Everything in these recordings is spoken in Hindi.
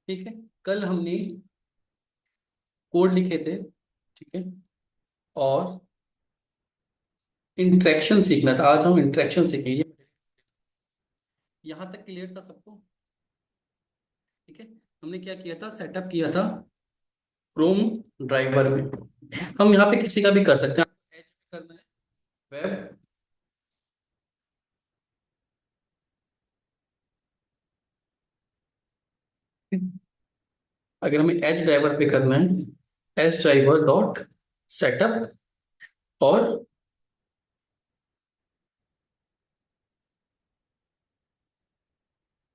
ठीक है। कल हमने कोड लिखे थे, ठीक है, और इंट्रैक्शन सीखना था। आज हम इंट्रैक्शन सीखेंगे। यहाँ तक क्लियर था सबको? ठीक है। हमने क्या किया था, सेटअप किया था क्रोम ड्राइवर में। हम यहाँ पे किसी का भी कर सकते हैं। एज पे करना है, वेब, अगर हमें एज ड्राइवर पे करना है, एज ड्राइवर डॉट सेटअप, और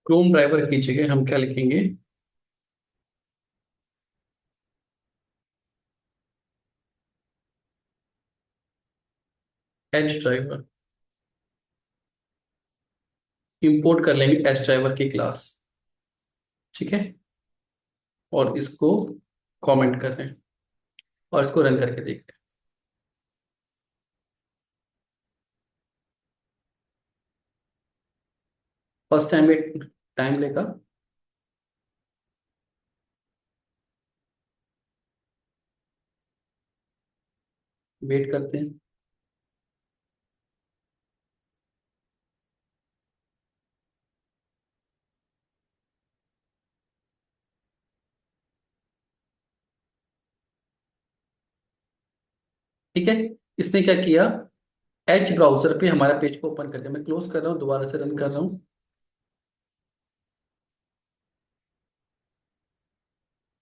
क्रोम ड्राइवर की जगह हम क्या लिखेंगे, एज ड्राइवर। इंपोर्ट कर लेंगे एज ड्राइवर की क्लास, ठीक है, और इसको कमेंट कर रहे हैं और इसको रन करके देखते हैं। फर्स्ट टाइम में टाइम लेगा। वेट करते हैं। ठीक है। इसने क्या किया, एच ब्राउजर पे हमारा पेज को ओपन कर दिया। मैं क्लोज कर रहा हूँ, दोबारा से रन कर रहा हूँ,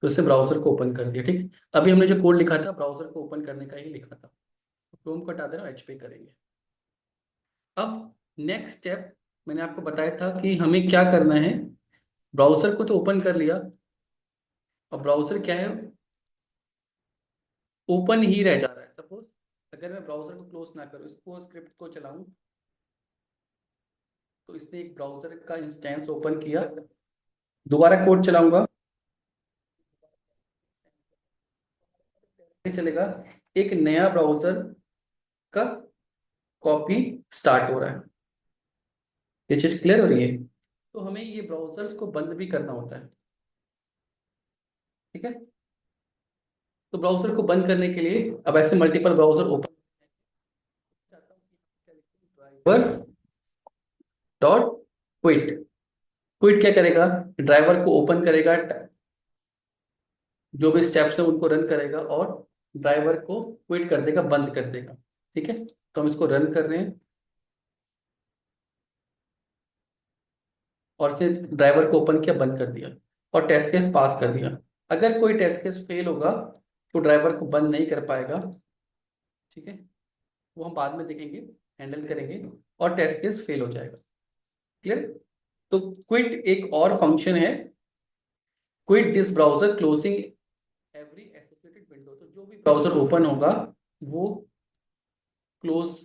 तो इसने ब्राउजर को ओपन कर दिया। ठीक है। अभी हमने जो कोड लिखा था ब्राउजर को ओपन करने का ही लिखा था। क्रोम को हटा देना, एच पे करेंगे। अब नेक्स्ट स्टेप, मैंने आपको बताया था कि हमें क्या करना है। ब्राउजर को तो ओपन कर लिया, अब ब्राउजर क्या है, ओपन ही रह जा रहा है। सपोज अगर मैं ब्राउजर को क्लोज ना करूँ, इसको स्क्रिप्ट को चलाऊं, तो इसने एक ब्राउजर का इंस्टेंस ओपन किया। दोबारा कोड चलाऊंगा, नहीं चलेगा। एक नया ब्राउजर का कॉपी स्टार्ट हो रहा है। ये चीज क्लियर हो रही है? तो हमें ये ब्राउजर्स को बंद भी करना होता है। ठीक है। तो ब्राउजर को बंद करने के लिए अब ऐसे multiple browser open driver dot quit. Quit क्या करेगा, ड्राइवर को ओपन करेगा, जो भी स्टेप्स है उनको रन करेगा, और ड्राइवर को क्विट कर देगा, बंद कर देगा। ठीक है। तो हम इसको रन कर रहे हैं और इसे ड्राइवर को ओपन किया, बंद कर दिया, और टेस्ट केस पास कर दिया। अगर कोई टेस्ट केस फेल होगा तो ड्राइवर को बंद नहीं कर पाएगा। ठीक है। वो हम बाद में देखेंगे, हैंडल करेंगे, और टेस्ट केस फेल हो जाएगा। क्लियर? तो क्विट एक और फंक्शन है, quit this browser closing every associated window. तो जो भी ब्राउजर ओपन होगा वो क्लोज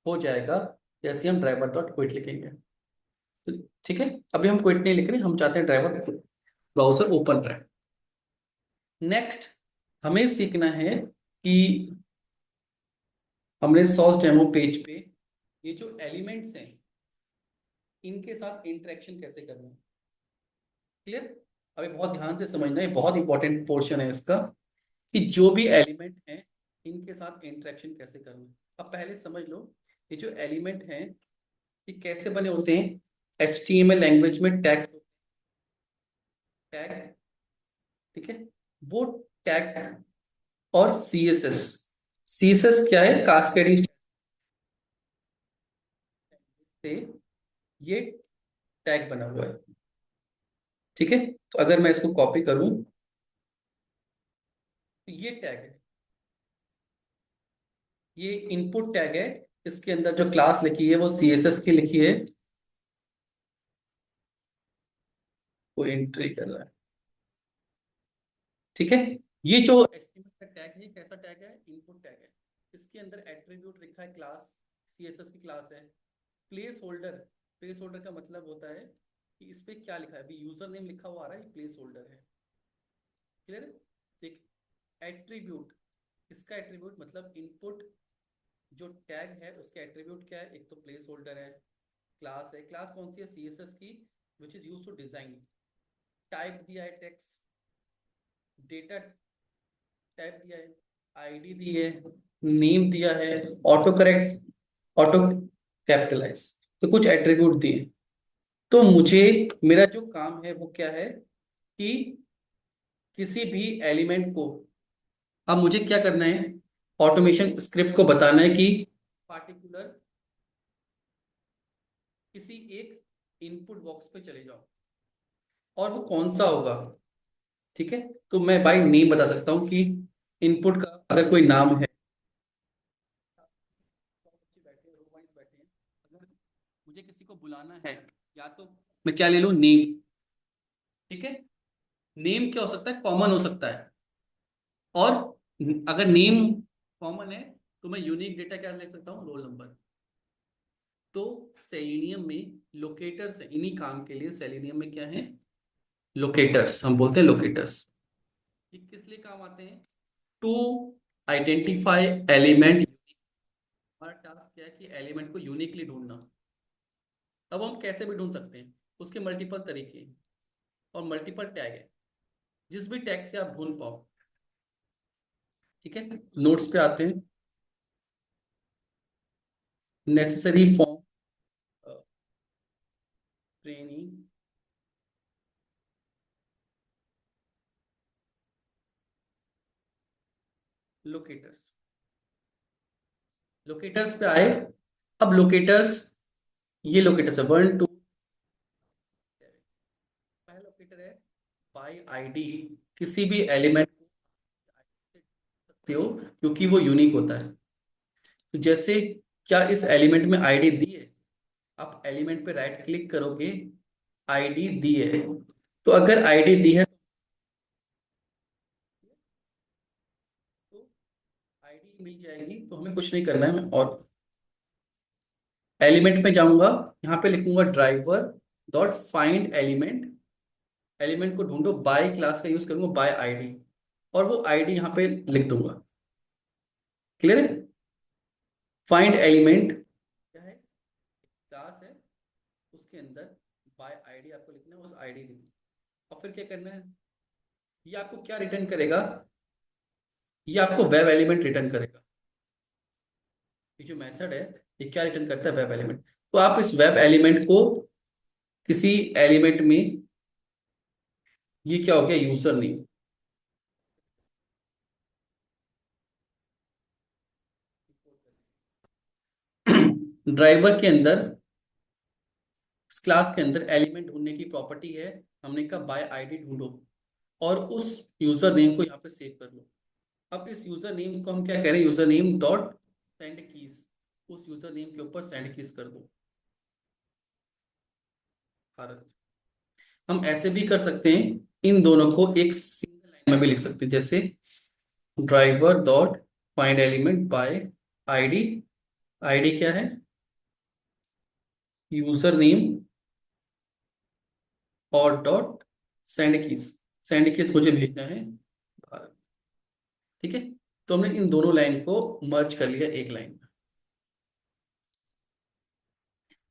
हो जाएगा जैसे हम ड्राइवर डॉट क्विट लिखेंगे। तो ठीक है। अभी हम क्विट नहीं लिख रहे, हम चाहते हैं ड्राइवर ब्राउजर ओपन रहे। नेक्स्ट हमें सीखना है कि हमने सॉस डेमो पेज पे ये जो एलिमेंट्स हैं इनके साथ इंटरेक्शन कैसे करना है। क्लियर? अभी बहुत ध्यान से समझना है, बहुत इंपॉर्टेंट पोर्शन है इसका, कि जो भी एलिमेंट हैं इनके साथ इंटरेक्शन कैसे करना है। अब पहले समझ लो, ये जो एलिमेंट हैं ये कैसे बने होते हैं। HTML लैंग्वेज में टैग, टैग, ठीक है, वो टैग, और CSS। CSS क्या है, कास्केडिंग से ये टैग बना हुआ है। ठीक है। तो अगर मैं इसको कॉपी करूं, तो ये टैग है, ये इनपुट टैग है। इसके अंदर जो क्लास लिखी है वो CSS की लिखी है, वो एंट्री कर रहा है। ठीक है। ये जो HTML का टैग है, ये कैसा टैग है, इनपुट टैग है। इसके अंदर एट्रीब्यूट लिखा है, क्लास, CSS की क्लास है। प्लेस होल्डर, प्लेस होल्डर का मतलब होता है कि इस पे क्या लिखा है। अभी यूजर नेम लिखा हुआ आ रहा है, ये प्लेस होल्डर है। क्लियर है? एक एट्रीब्यूट, इसका एट्रीब्यूट मतलब इनपुट जो टैग है उसका एट्रीब्यूट क्या है, एक तो प्लेस होल्डर है, क्लास है। क्लास कौन सी है, CSS की, which is use to design. Type दिया है टेक्स्ट, डेटा टाइप दिया है, आईडी दी है, नेम दिया है, ऑटो करेक्ट, ऑटो कैपिटलाइज, तो कुछ एट्रीब्यूट दिए। तो मुझे, मेरा जो काम है वो क्या है कि किसी भी एलिमेंट को, अब मुझे क्या करना है, ऑटोमेशन स्क्रिप्ट को बताना है कि पार्टिकुलर किसी एक इनपुट बॉक्स पे चले जाओ, और वो कौन सा होगा। ठीक है, तो मैं बाय नेम बता सकता हूँ कि इनपुट का अगर कोई नाम है, तो बच्चे बैठे हैं, रो वाइज बैठे हैं, अगर मुझे किसी को बुलाना है, या तो मैं क्या ले लूँ, नेम। ठीक है, नेम क्या हो सकता है, कॉमन हो सकता है, और अगर नेम कॉमन है तो मैं यूनिक डेटा क्या ले सकता हूँ, रोल नंबर। तो सेलेनियम में लोकेटर्स है, इन्हीं काम के लिए सेलेनियम में क्या है, लोकेटर्स, हम बोलते हैं लोकेटर्स। ये किस लिए काम आते हैं, टू आइडेंटिफाई एलिमेंट। हमारा टास्क क्या है कि एलिमेंट को यूनिकली ढूंढना। अब हम कैसे भी ढूंढ सकते हैं, उसके मल्टीपल तरीके हैं, और मल्टीपल टैग है, जिस भी टैग से आप ढूंढ पाओ। ठीक है, नोट्स पे आते हैं। Necessary form training, locators, locators पे आए। अब लोकेटर्स, ये लोकेटर्स है 1 2। पहला लोकेटर है बाय आईडी, किसी भी एलिमेंट को सकते हो, क्योंकि वो यूनिक होता है। तो जैसे, क्या इस एलिमेंट में आईडी दी है, आप एलिमेंट पे राइट क्लिक करोगे, आईडी दी है, तो अगर आईडी दी है तो आईडी मिल जाएगी, तो हमें कुछ नहीं करना है। मैं और एलिमेंट में जाऊंगा, यहाँ पे लिखूंगा driver dot find element, element को ढूंढो, बाय क्लास का यूज करूंगा, बाय आईडी, और वो आईडी यहाँ पे लिख दूंगा। क्लियर है, फाइंड एलिमेंट क्या है, क्लास है, उसके अंदर बाय आईडी आपको लिखना है, उस आईडी लिखना, और फिर क्या करना है, ये आपको क्या रिटर्न करेगा, ये आपको वेब एलिमेंट रिटर्न करेगा। ये जो मेथड है, ये क्या रिटर्न करता है, वेब एलिमेंट। तो आप इस वेब एलिमेंट को किसी एलिमेंट में, ये क्या हो गया, यूजर नेम, ड्राइवर के अंदर, इस क्लास के अंदर एलिमेंट ढूंढने की प्रॉपर्टी है, हमने कहा बाय आईडी ढूंढो, और उस यूजर नेम को यहाँ पे सेव कर लो। अब इस यूजर नेम को हम क्या कह रहे हैं, user name dot send keys, उस यूजर नेम के ऊपर सेंड कीज कर दो, भारत। हम ऐसे भी कर सकते हैं, इन दोनों को एक सिंगल लाइन में भी लिख सकते हैं, जैसे driver dot find element bye ID, ID क्या है, यूजर नेम, और dot send keys, send keys मुझे भेजना है भारत। ठीक है, तो हमने इन दोनों लाइन को मर्ज कर लिया एक लाइन में।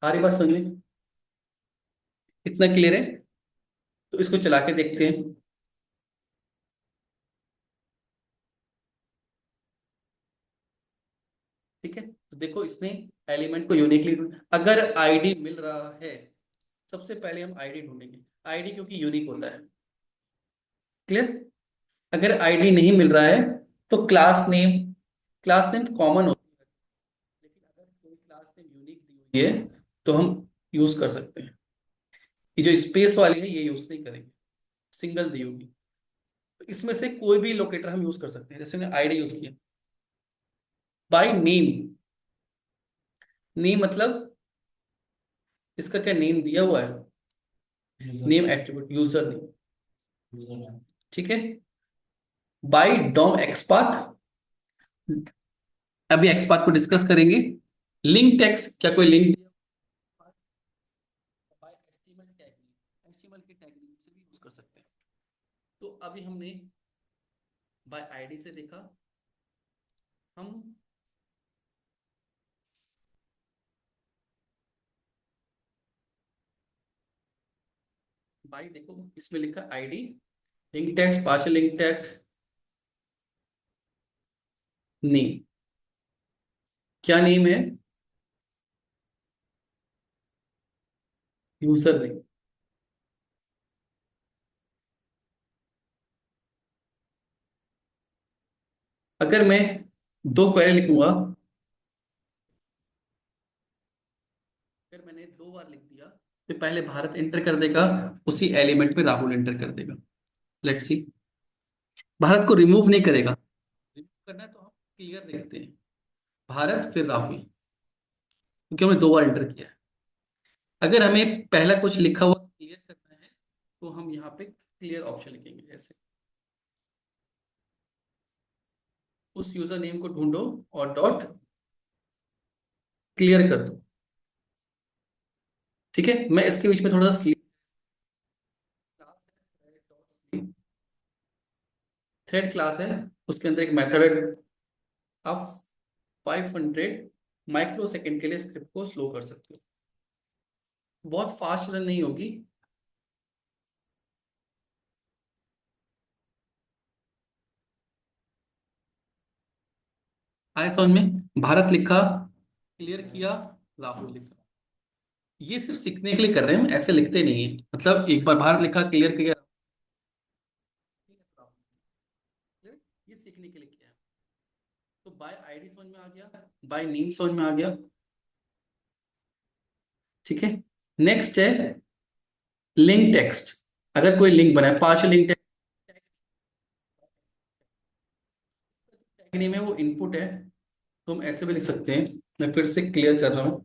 आ रही बात समझ में, इतना क्लियर है। तो इसको चला के देखते हैं। ठीक है, तो देखो इसने एलिमेंट को यूनिकली, अगर आईडी मिल रहा है, सबसे पहले हम आईडी ढूंढेंगे, आईडी क्योंकि यूनिक होता है। क्लियर, अगर आईडी नहीं मिल रहा है तो class name, class name common होती है, लेकिन अगर कोई क्लास नेम यूनिक दी हुई है तो हम यूज कर सकते हैं। ये जो स्पेस वाली है ये यूज नहीं करेंगे, सिंगल दी होगी। तो इसमें से कोई भी लोकेटर हम यूज कर सकते हैं, जैसे मैंने आईडी यूज किया, बाय नेम, नेम मतलब इसका क्या नेम दिया हुआ है, नेम एट्रीब्यूट, यूजर नेम। ठीक है, बाय डॉम एक्सपाथ, अभी एक्सपाथ को डिस्कस करेंगे। लिंक टेक्स्ट, क्या कोई लिंक दिया, बाय एचटीएमएल टैग, एचटीएमएल के टैग से भी यूज कर सकते हैं। तो अभी हमने बाय आईडी से देखा, हम भाई देखो इसमें लिखा ID, link text, partial link text, name. क्या नेम है? User name. अगर मैं दो क्वेरी लिखूंगा, अगर मैंने दो बार लिख दिया तो पहले भारत एंटर कर देगा, उसी एलिमेंट में राहुल एंटर कर देगा। Let's see. भारत को रिमूव नहीं करेगा। रिमूव करना है तो हम क्लियर लिखते हैं, भारत फिर राहुल, क्योंकि हमने दो बार एंटर किया है। अगर हमें पहला कुछ लिखा हुआ क्लियर करना है तो हम यहाँ पे क्लियर ऑप्शन लिखेंगे, जैसे उस यूजर नेम को ढूंढो और डॉट क्लियर कर दो। ठीक है, मैं इसके बीच में थोड़ा सा थ्रेड क्लास है, उसके अंदर एक मेथड है। आप 500 माइक्रो सेकेंड के लिए स्क्रिप्ट को स्लो कर सकते हो, बहुत फास्ट रन नहीं होगी। आए समझ में? भारत लिखा, क्लियर किया, राहुल लिखा। ये सिर्फ सीखने के लिए कर रहे हैं, हम ऐसे लिखते नहीं है। मतलब एक बार भारत लिखा, क्लियर किया, ये सीखने के लिए किया है। तो बाय आईडी समझ में आ गया, बाय नेम समझ में आ गया। ठीक है, नेक्स्ट है लिंक टेक्स्ट। अगर कोई लिंक बनाए, partial link text, tag name है वो इनपुट है, तो हम ऐसे भी लिख सकते हैं। मैं फिर से क्लियर कर रहा हूँ।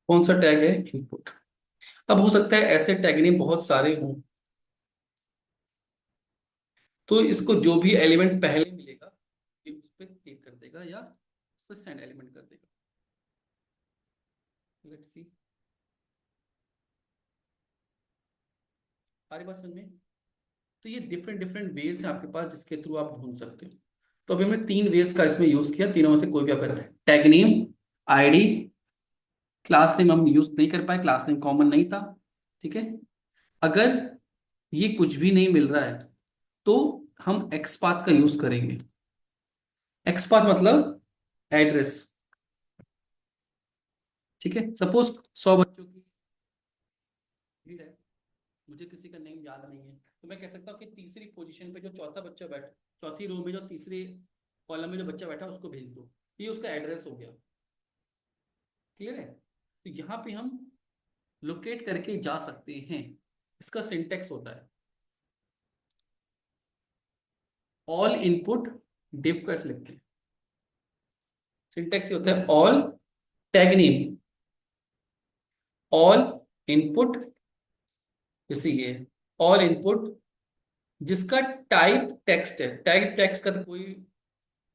कौन सा टैग है? इनपुट। अब हो सकता है ऐसे टैग नेम बहुत सारे हों, तो इसको जो भी एलिमेंट पहले मिलेगा ये उस पर क्लिक कर देगा या उस पर सेंड एलिमेंट कर देगा। Let's see. सारी बात समझ में? तो ये डिफरेंट डिफरेंट वेज है आपके पास जिसके थ्रू आप ढूंढ सकते हो। तो अभी हमने तीन वेज का इसमें यूज किया, तीनों में से कोई भी आप कर, tag name, ID, class name हम यूज नहीं कर पाए, क्लास नेम कॉमन नहीं था। ठीक है, अगर ये कुछ भी नहीं मिल रहा है तो हम एक्सपाथ का यूज करेंगे। एक्सपाथ मतलब एड्रेस। ठीक है, सपोज 100 बच्चों की भीड़ है, मुझे किसी का नेम याद नहीं है, तो मैं कह सकता हूँ कि तीसरी पोजीशन पे जो चौथा बच्चा बैठा, चौथी रो में जो तीसरी कॉलम में जो बच्चा बैठा उसको भेज दो। ये उसका एड्रेस हो गया। क्लियर है? तो यहाँ पे हम लोकेट करके जा सकते हैं। इसका सिंटेक्स होता है ऑल इनपुट डिव को ऐसे लिखते हैं। सिंटेक्स ये होता है all tag name, all input, जैसे ये ऑल इनपुट जिसका टाइप टेक्स्ट है। टाइप टेक्स्ट का तो कोई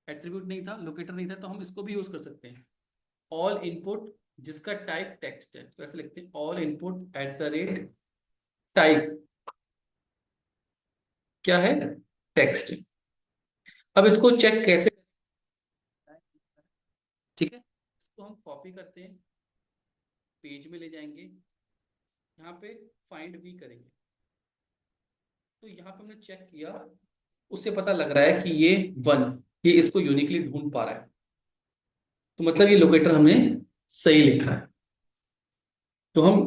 एट्रीब्यूट नहीं था, लोकेटर नहीं था, तो हम इसको भी यूज कर सकते हैं। ऑल इनपुट जिसका टाइप टेक्स्ट है, तो ऐसे लिखते हैं all input at the rate type क्या है? टेक्स्ट। अब इसको चेक कैसे? ठीक है, इसको हम कॉपी करते हैं, पेज में ले जाएंगे, यहाँ पे फाइंड भी करेंगे। तो यहाँ पे हमने चेक किया, उससे पता लग रहा है कि ये वन, ये इसको यूनिकली ढूंढ पा रहा है। तो मतलब ये लोकेटर हमने सही लिखा है। तो हम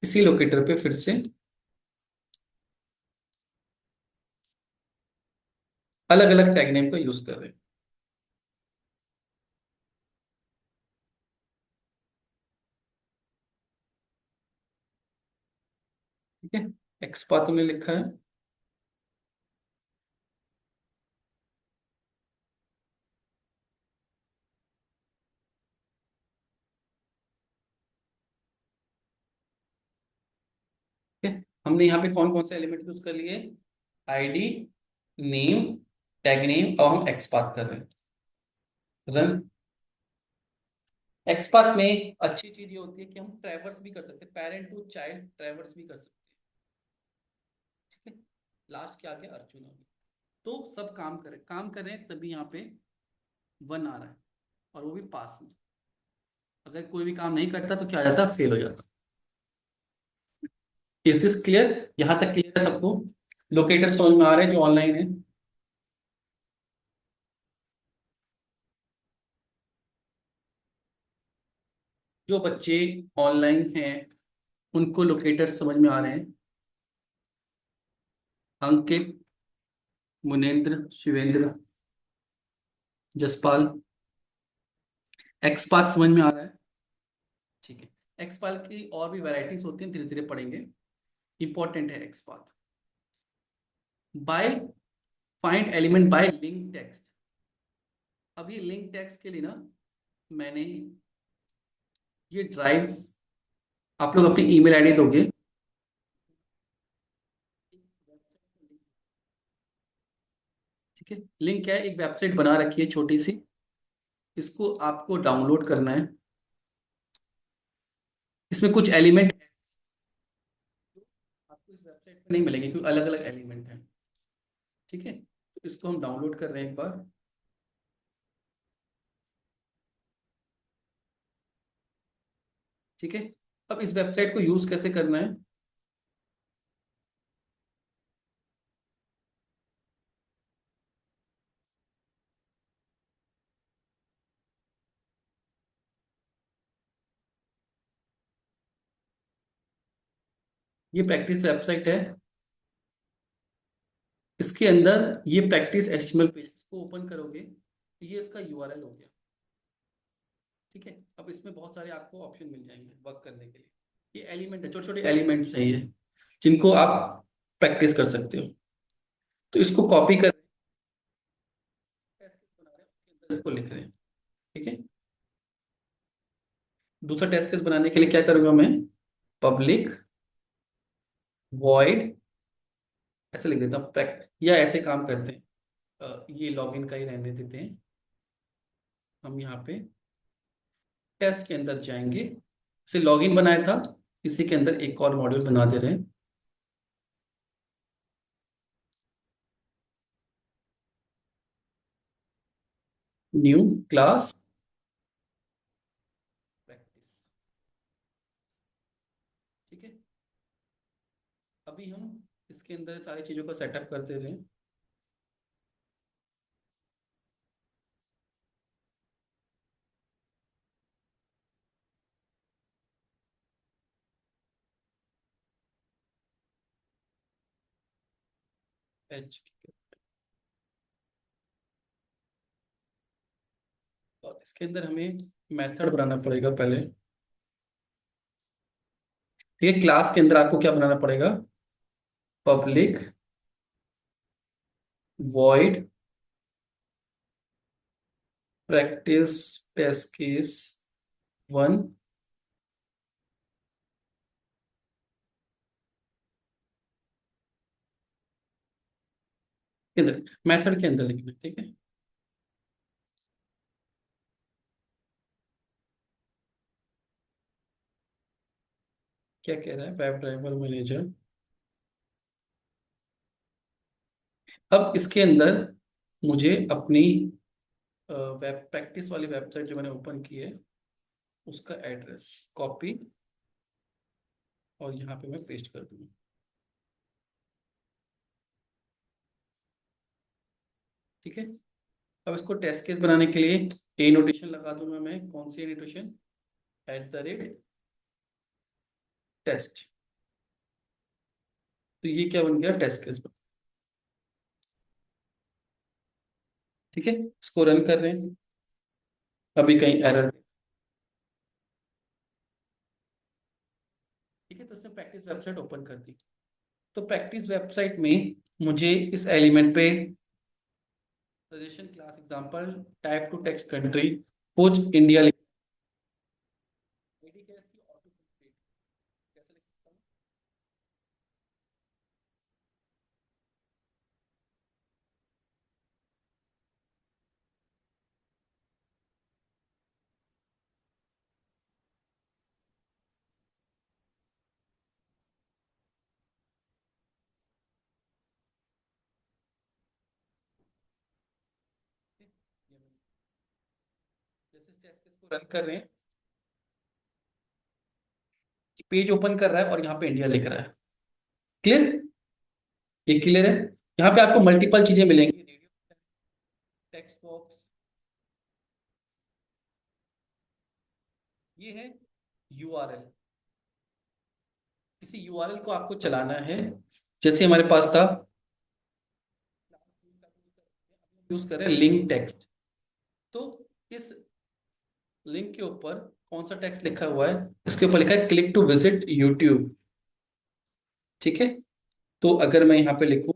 इसी लोकेटर पे फिर से अलग अलग टैग नेम का यूज कर रहे हैं। ठीक है, एक्सपा तुमने लिखा है। ठीक है, हमने यहाँ पे कौन कौन से एलिमेंट यूज कर लिए? आईडी, नेम, टैग नेम, और हम एक्सपाथ कर रहे हैं। रन। एक्सपाथ में अच्छी चीज ये होती है कि हम ट्रैवर्स भी कर सकते हैं, पेरेंट टू चाइल्ड ट्रैवर्स भी कर सकते हैं। लास्ट के आगे अर्जुन होगी। तो सब काम कर रहे हैं, तभी यहाँ पे 1 आ रहा है, और वो भी पास में। अगर कोई भी काम नहीं करता तो क्या आ जाता, फेल हो जाता। Is this clear? यहाँ तक क्लियर है सबको? लोकेटर समझ में आ रहे हैं जो ऑनलाइन है? जो बच्चे ऑनलाइन हैं उनको लोकेटर समझ में आ रहे हैं? अंकित, मुनेन्द्र, शिवेंद्र, जसपाल, एक्सपाथ समझ में आ रहा है? ठीक है। एक्सपाथ की और भी वैरायटीज होती हैं, धीरे धीरे पढ़ेंगे। इंपॉर्टेंट है XPath. Bye find element by link text. अब ये लिंक टेक्स्ट के लिए ना, मैंने ये ड्राइव, आप लोग अपनी ईमेल आईडी दोगे, ठीक है? लिंक क्या है, एक वेबसाइट बना रखी है छोटी सी, इसको आपको डाउनलोड करना है। इसमें कुछ एलिमेंट आपको इस वेबसाइट पर नहीं मिलेंगे, क्योंकि अलग अलग एलिमेंट हैं। ठीक है, तो इसको हम डाउनलोड कर रहे हैं एक बार। ठीक है, अब इस वेबसाइट को यूज कैसे करना है? ये प्रैक्टिस वेबसाइट है। इसके अंदर ये प्रैक्टिस एचटीएमएल पेज को ओपन करोगे तो ये इसका यूआरएल हो गया। ठीक है, अब इसमें बहुत सारे आपको ऑप्शन मिल जाएंगे वर्क करने के लिए। ये एलिमेंट है, छोटे छोटे एलिमेंट्स हैं ये, जिनको आप प्रैक्टिस कर सकते हो। तो इसको कॉपी कर टेस्ट केस बना रहे हैं, उसके अंदर इसको लिख रहे हैं। ठीक है, दूसरा टेस्ट केस बनाने के लिए क्या करूंगा मैं? पब्लिक वॉइड, ऐसे लिख देता हूँ प्रैक्ट, या ऐसे काम करते हैं, ये लॉगिन का ही रहने देते हैं। हम यहाँ पे टेस्ट के अंदर जाएंगे, इसे लॉगिन बनाया था, इसी के अंदर एक और मॉड्यूल बना दे रहे हैं। New class practice. ठीक है, अभी हम इसके अंदर सारी चीज़ों का सेटअप कर दे रहे हैं। एच, और इसके अंदर हमें मेथड बनाना पड़ेगा पहले। ठीक है, क्लास के अंदर आपको क्या बनाना पड़ेगा? Public void practice test case 1, के अंदर मेथड के अंदर लिखना है, ठीक है? क्या कह रहा है वेब ड्राइवर मैनेजर? अब इसके अंदर मुझे अपनी वेब प्रैक्टिस वाली वेबसाइट जो मैंने ओपन की है उसका एड्रेस कॉपी, और यहाँ पे मैं पेस्ट कर दूंगा। ठीक है, अब इसको टेस्ट केस बनाने के लिए ए नोटेशन लगा दूंगा मैं। कौन सी नोटेशन? @ टेस्ट। तो ये क्या बन गया, टेस्ट केस बन। ठीक है, इसको रन कर रहे हैं। अभी कहीं एरर? ठीक है, तो इसने प्रैक्टिस वेबसाइट ओपन कर दी। तो प्रैक्टिस वेबसाइट में मुझे इस एलिमेंट पे suggestion class example type two text country कुछ इंडिया लिख। आईडी क्या है इसकी? Auto complete. कैसे लिख सकता हूँ? जैसे टेस्ट केस को रन कर रहे हैं, पेज ओपन कर रहा है और यहाँ पे इंडिया लिख रहा है। क्लियर? ये क्लियर है? यहाँ पे आपको मल्टीपल चीजें मिलेंगी, रेडियो, टेक्स्ट बॉक्स, ये है यूआरएल। किसी यूआरएल को आपको चलाना है, जैसे हमारे पास था, यूज कर रहे हैं लिंक टेक्स्ट। तो इस लिंक के ऊपर कौन सा टेक्स्ट लिखा हुआ है? इसके ऊपर लिखा है क्लिक टू विजिट यूट्यूब। ठीक है, तो अगर मैं यहाँ पे लिखूं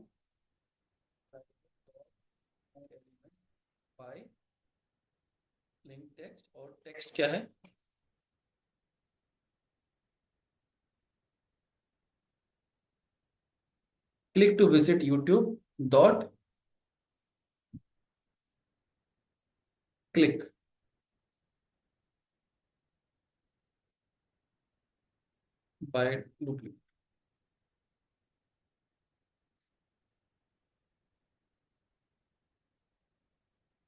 बाय लिंक टेक्स्ट, और टेक्स्ट क्या है? Click to visit YouTube dot click by duplicate.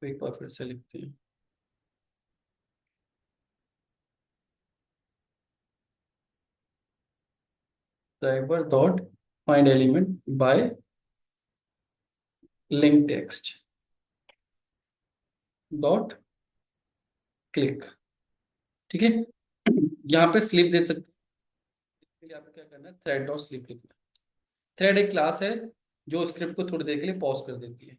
एक बार फिर से लिखते हैं, driver dot find element by link text dot click. ठीक है, यहाँ पे स्लिप दे सकते हैं। इसके लिए आपको क्या करना है, थ्रेड डॉट स्लिप लिखना है। थ्रेड एक क्लास है जो स्क्रिप्ट को थोड़ी देर के लिए पॉज कर देती है,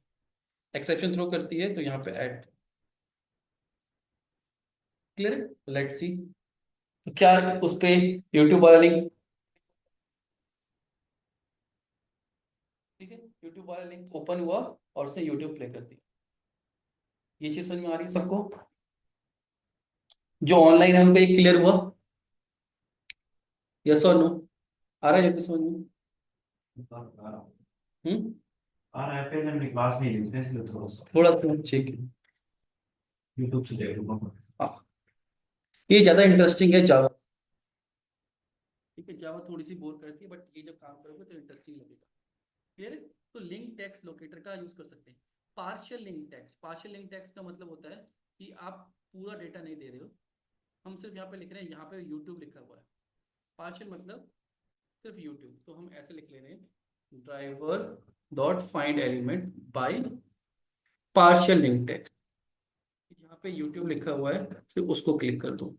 एक्सेप्शन थ्रो करती है, तो यहाँ पे ऐड। क्लियर? लेट्स सी, तो क्या उस पे यूट्यूब वाला लिंक, ठीक है, यूट्यूब वाला लिंक ओपन हुआ और उसने यूट्यूब प्ले कर दी। ये चीज समझ में आ रही है सबको? जो ऑनलाइन है उनको ये क्लियर हुआ? यस और नो? आ रहा है ये तो समझ में? हम्म, आ रहा है, पहले मेरी क्लास नहीं ली थी इसलिए थोड़ा सा थोड़ा थोड़ा ठीक है। यूट्यूब से देख लूंगा। हाँ, ये ज्यादा इंटरेस्टिंग है जावा। ठीक है, जावा थोड़ी सी बोर करती है, बट ये जब काम करोगे तो इंटरेस्टिंग लगेगा। क्लियर है? तो लिंक टेक्स्ट लोकेटर का यूज कर सकते हैं। Partial link text, partial link text का मतलब होता है कि आप पूरा डेटा नहीं दे रहे हो, हम सिर्फ यहाँ पे लिख रहे हैं, यहाँ पे यूट्यूब लिखा हुआ है। पार्शियल मतलब सिर्फ यूट्यूब, तो हम ऐसे लिख ले रहे हैं, driver dot find element by partial link text. यहाँ पे यूट्यूब लिखा हुआ है, सिर्फ उसको क्लिक कर दो।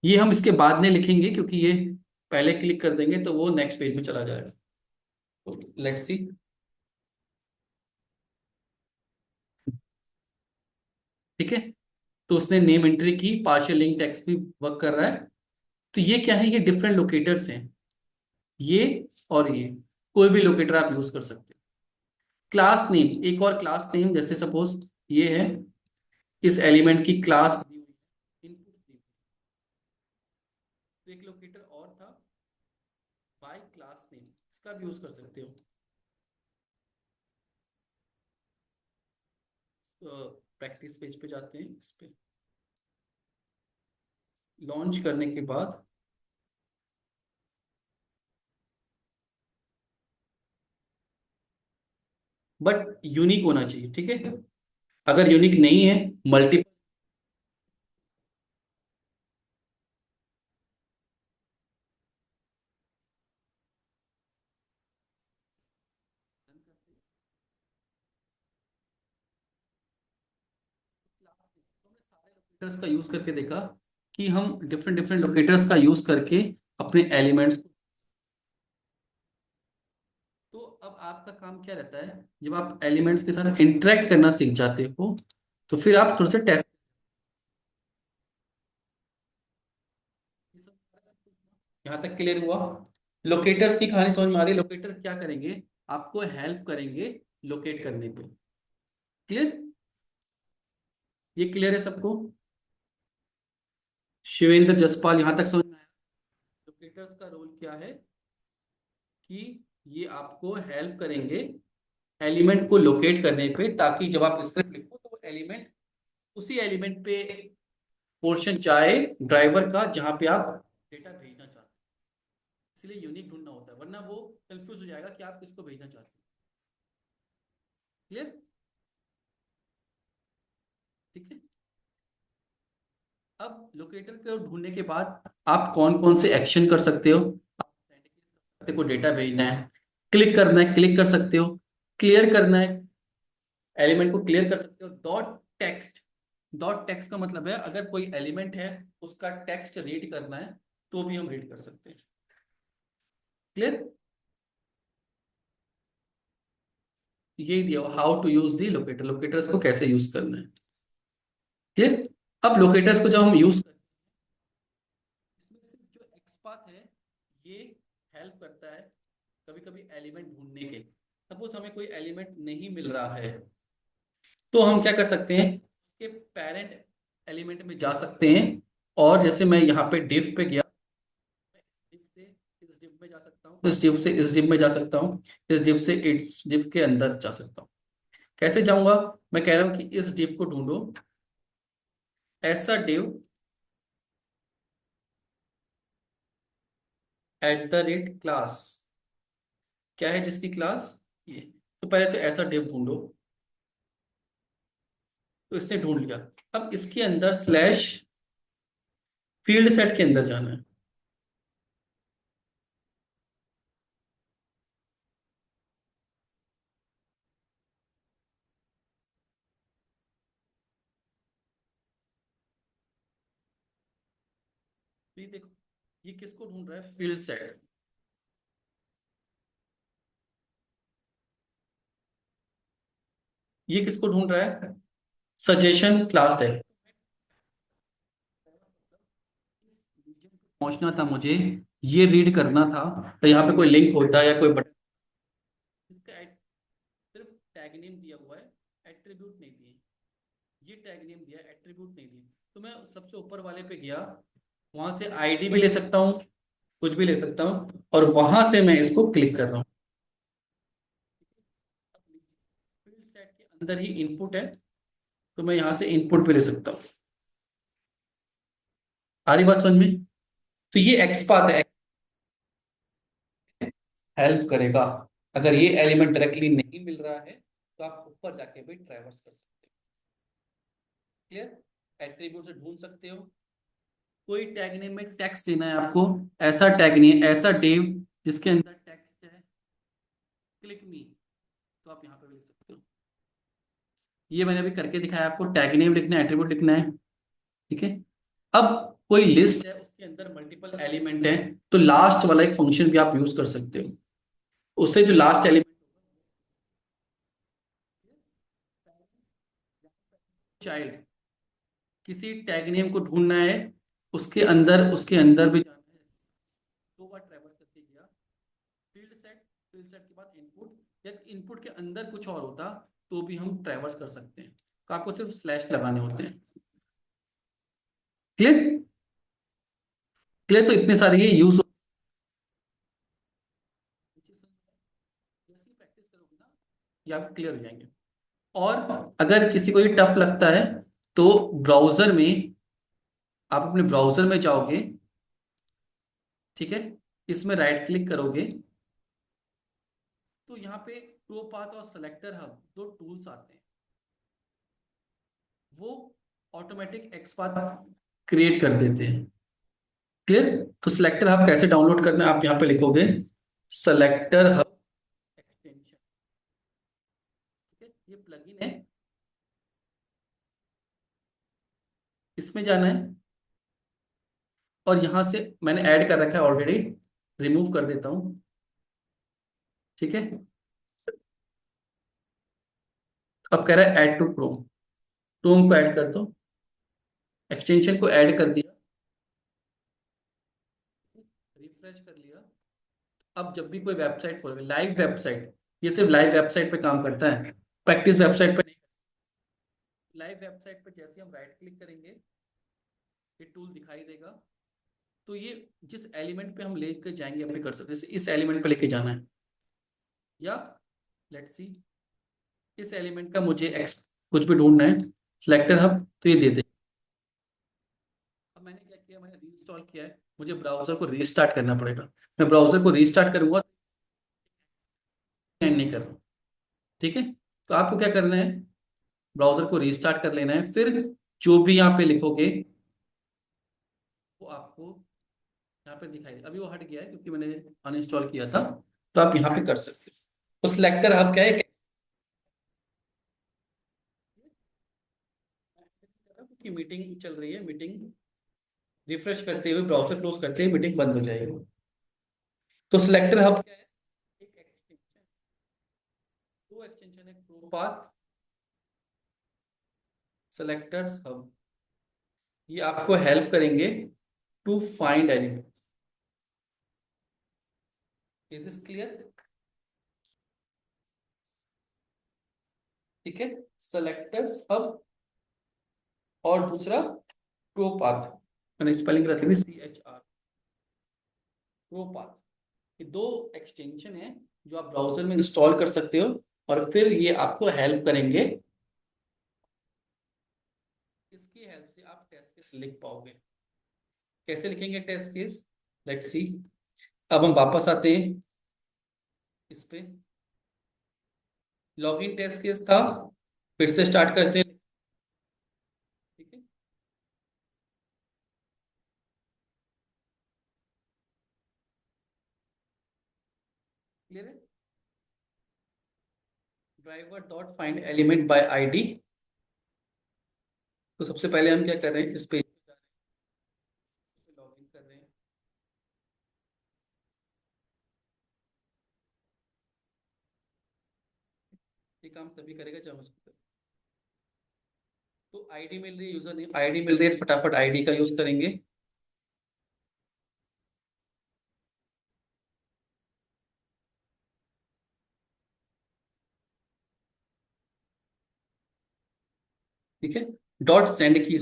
ये हम इसके बाद में लिखेंगे, क्योंकि ये पहले क्लिक कर देंगे तो वो नेक्स्ट पेज में चला जाएगा। तो लेट्स सी। ठीक है, तो उसने नेम एंट्री की, पार्शियल लिंक टेक्स्ट भी वर्क कर रहा है। तो ये क्या है, ये डिफरेंट लोकेटर्स हैं, ये और ये, कोई भी लोकेटर आप यूज कर सकते हैं। क्लास नेम, एक और क्लास नेम, जैसे सपोज ये है, इस एलिमेंट की क्लास दी हुई है, इनपुट दी हुई है। तो एक लोकेटर और था बाय क्लास नेम, इसका भी यूज कर सकते हो। तो प्रैक्टिस पेज पे जाते हैं, इस पे लॉन्च करने के बाद, बट यूनिक होना चाहिए। ठीक है, अगर यूनिक नहीं है, मल्टीपल, लोकेटर्स का यूज करके देखा कि हम डिफरेंट डिफरेंट लोकेटर्स का यूज करके अपने एलिमेंट्स। तो अब आपका काम क्या रहता है, जब आप एलिमेंट्स के साथ इंटरेक्ट करना सीख जाते हो, तो फिर आप थोड़ा सा टेस्ट। यहाँ तक क्लियर हुआ? लोकेटर्स की कहानी समझ में आ रही है? लोकेटर क्या करेंगे, आपको हेल्प करेंगे लोकेट करने पे। क्लियर? ये क्लियर है सबको? शिवेंद्र जसपाल, यहाँ तक समझ में आया? लोकेटर्स का रोल क्या है, कि ये आपको हेल्प करेंगे एलिमेंट को लोकेट करने पे, ताकि जब आप स्क्रिप्ट लिखो तो वो एलिमेंट, उसी एलिमेंट पे पोर्शन जाए ड्राइवर का जहां पे आप डेटा भेजना चाहते हैं। इसलिए यूनिक ढूंढना होता है, वरना वो कंफ्यूज हो जाएगा कि आप किसको भेजना चाहते हैं। क्लियर? ठीक है। अब लोकेटर को ढूंढने के बाद आप कौन कौन से एक्शन कर सकते हो? आप को डेटा भेजना है, क्लिक करना है, क्लिक कर सकते हो। क्लियर करना है, एलिमेंट को क्लियर कर सकते हो। डॉट टेक्स्ट, डॉट टेक्स्ट का मतलब है अगर कोई एलिमेंट है उसका टेक्स्ट रीड करना है तो भी हम रीड कर सकते हैं। क्लियर? यही दिया how to use the locator, locators को कैसे यूज करना है। क्लियर? अब लोकेटर्स को जब हम यूज करते हैं, इसमें से जो एक्सपाथ है ये हेल्प करता है कभी कभी एलिमेंट ढूंढने के। सपोज हमें कोई एलिमेंट नहीं मिल रहा है तो हम क्या कर सकते हैं कि पेरेंट एलिमेंट में जा सकते हैं। और जैसे मैं यहाँ पे div पे गया, मैं इस div से इस div में जा सकता हूँ, इस div से इस div में जा सकता हूँ, इस div से इस div के अंदर जा सकता हूँ। कैसे जाऊंगा? मैं कह रहा हूँ कि इस div को ढूंढो, ऐसा div at the rate class. क्या है जिसकी क्लास? ये। तो पहले तो ऐसा div ढूंढो। तो इसने ढूंढ लिया। अब इसके अंदर स्लैश फील्ड सेट के अंदर जाना है। तो ये देखो, ये किसको ढूंढ रहा है? Field set. ये किसको ढूंढ रहा है? सजेशन क्लास है। पहुंचना था मुझे, ये रीड करना था, तो यहाँ पे कोई लिंक होता है या कोई बटन। इसका सिर्फ टैग नेम दिया हुआ है, एट्रीब्यूट नहीं दिए। ये टैग नेम दिया, एट्रीब्यूट नहीं दिए। तो मैं सबसे ऊपर वाले पे गया, वहां से आईडी भी ले सकता हूँ, कुछ भी ले सकता हूँ, और वहां से मैं इसको क्लिक कर रहा हूँ। फील्ड सेट के अंदर ही इनपुट है, तो मैं यहाँ से इनपुट भी ले सकता हूँ। आ रही बात समझ में? तो ये एक्सपाथ है, हेल्प करेगा। अगर ये एलिमेंट डायरेक्टली नहीं मिल रहा है तो आप ऊपर जाके भी ट्रैवर्स कर सकते हो। क्लियर? एट्रीब्यूट से ढूंढ सकते हो। कोई टैग नेम में टेक्स्ट देना है आपको, ऐसा टैग नेम, ऐसा डेव जिसके अंदर टेक्स्ट है, क्लिक मी, तो आप यहाँ पे भी लिख सकते हो। ये मैंने अभी करके दिखाया आपको। टैग नेम लिखना है, एट्रीब्यूट लिखना है। ठीक है। अब कोई लिस्ट है, उसके अंदर मल्टीपल एलिमेंट है, तो लास्ट वाला एक फंक्शन भी आप यूज कर सकते हो। उससे जो लास्ट एलिमेंट, चाइल्ड, किसी टैग नेम को ढूंढना है, उसके अंदर भी जाना है। दो बार ट्रैवर्स करके गया, फील्ड सेट, फील्ड सेट के बाद इनपुट, या इनपुट के अंदर कुछ और होता तो भी हम ट्रैवर्स कर सकते हैं। तो आपको सिर्फ स्लैश लगाने होते हैं। क्लियर? क्लियर? तो इतने सारे ये यूज, जैसे प्रैक्टिस करोगे ना ये आप क्लियर हो जाएंगे। और अगर किसी को ये टफ लगता है तो ब्राउजर में, आप अपने ब्राउजर में जाओगे, ठीक है, इसमें राइट क्लिक करोगे तो यहाँ पे टोपाथ और सेलेक्टर हब दो टूल्स आते हैं, वो ऑटोमेटिक एक्सपाथ क्रिएट कर देते हैं। क्लियर? तो सिलेक्टर हब कैसे डाउनलोड करना है, आप यहाँ पे लिखोगे सेलेक्टर हब एक्सटेंशन। ठीक है, ये प्लगइन है, इसमें जाना है, और यहाँ से मैंने ऐड कर रखा है ऑलरेडी, रिमूव कर देता हूँ। ठीक है। अब कह रहा है ऐड टू क्रोम, क्रोम को ऐड कर दो, एक्सटेंशन को ऐड कर दिया, रिफ्रेश कर लिया। अब जब भी कोई वेबसाइट खोलोगे, लाइव वेबसाइट, ये सिर्फ लाइव वेबसाइट पे काम करता है, प्रैक्टिस वेबसाइट पे नहीं। लाइव वेबसाइट पे जैसे हम राइट क्लिक करेंगे ये टूल दिखाई देगा। तो ये जिस एलिमेंट पे हम लेके जाएंगे अपने कर्सर, जैसे इस एलिमेंट पे लेके जाना है, या लेट्स सी इस एलिमेंट का मुझे एक्स कुछ भी ढूंढना है, सिलेक्टर हब तो ये दे दे। अब मैंने क्या किया, मैंने रीइंस्टॉल किया है, मुझे ब्राउजर को रीस्टार्ट करना पड़ेगा। मैं ब्राउजर को रीस्टार्ट करूंगा, एंड नहीं कर रहा हूँ। ठीक है। तो आपको क्या करना है, ब्राउजर को रीस्टार्ट कर लेना है। फिर जो भी यहाँ पे लिखोगे वो आपको यहाँ पे दिखाई दे। अभी वो हट गया है क्योंकि मैंने अनइंस्टॉल किया था, तो आप यहाँ पे कर सकते हो। तो सिलेक्टर हब क्या है कि मीटिंग चल रही है, मीटिंग रिफ्रेश करते हुए ब्राउजर क्लोज करते ही मीटिंग बंद हो जाएगी। तो सिलेक्टर हब क्या है, एक एक्सटेंशन, दो एक्सटेंशन है, प्रोपाथ, सेलेक्टर्स हब। ये आपको हेल्प करेंगे to find element. Is this clear? ठीक है। सेलेक्टर्स हब और दूसरा प्रोपाथ, मैंने स्पेलिंग रखी थी CHR, प्रोपाथ। ये दो एक्सटेंशन है जो आप ब्राउजर में इंस्टॉल कर सकते हो, और फिर ये आपको हेल्प करेंगे। इसकी हेल्प से आप टेस्ट केस लिख पाओगे। कैसे लिखेंगे टेस्ट केस, लेट्स सी। अब हम वापस आते हैं इस पे। लॉगिन टेस्ट केस था, फिर से स्टार्ट करते हैं। ठीक है, क्लियर है। Driver dot find element bye ID. तो सबसे पहले हम क्या कर रहे हैं, इस पेज पे जा रहे हैं, लॉगिन कर रहे हैं। ये काम तभी करेगा जब हम इसको करें। तो आईडी मिल रही है, यूजर नेम आईडी मिल रही है, तो फटाफट आईडी का यूज करेंगे। ठीक है, डॉट सेंड की।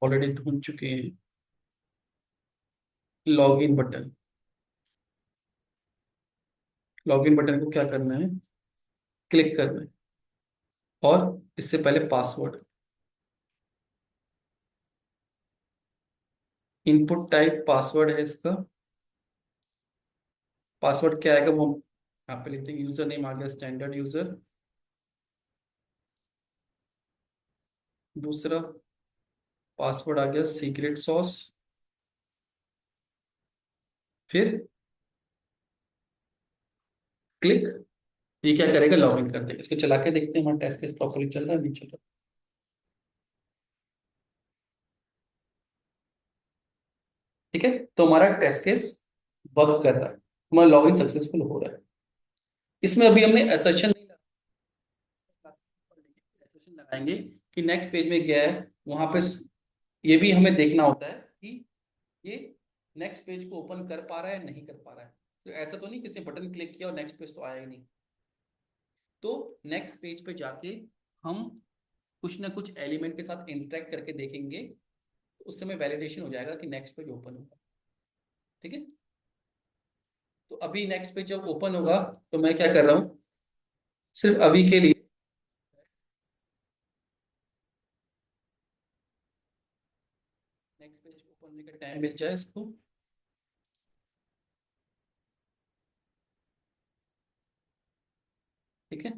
ऑलरेडी ढूंढ चुके हैं। लॉगिन बटन, लॉगिन बटन को क्या करना है, क्लिक करना है, और इससे पहले पासवर्ड, इनपुट टाइप पासवर्ड है इसका। पासवर्ड क्या आएगा वो हम यहाँ पे लिखते हैं। यूजर नेम आ गया स्टैंडर्ड यूजर, दूसरा पासवर्ड आ गया सीक्रेट सॉस, फिर क्लिक। ये क्या करेगा, लॉगिन कर देगा। इसको चला के देखते हैं हमारा टेस्ट केस प्रॉपर्ली चल रहा है नहीं चल रहा। ठीक है, तो हमारा टेस्ट केस वर्क कर रहा है, हमारा लॉगिन सक्सेसफुल हो रहा है। इसमें अभी हमने असर्शन नहीं लगाया, assertion लगाएंगे कि नेक्स्ट पेज में गया है वहां पे। ये भी हमें देखना होता है कि ये नेक्स्ट पेज को ओपन कर पा रहा है नहीं कर पा रहा है। तो ऐसा तो नहीं किसी बटन क्लिक किया और नेक्स्ट पेज तो आया ही नहीं। तो नेक्स्ट पेज पे जाके हम कुछ ना कुछ एलिमेंट के साथ इंटरेक्ट करके देखेंगे, तो उस समय वैलिडेशन हो जाएगा कि नेक्स्ट पेज ओपन होगा। ठीक है, तो अभी नेक्स्ट पेज जब ओपन होगा तो मैं क्या कर रहा हूँ, सिर्फ अभी के लिए नेक्स्ट पेज ओपन होने का टाइम मिल जाए इसको। ठीक है,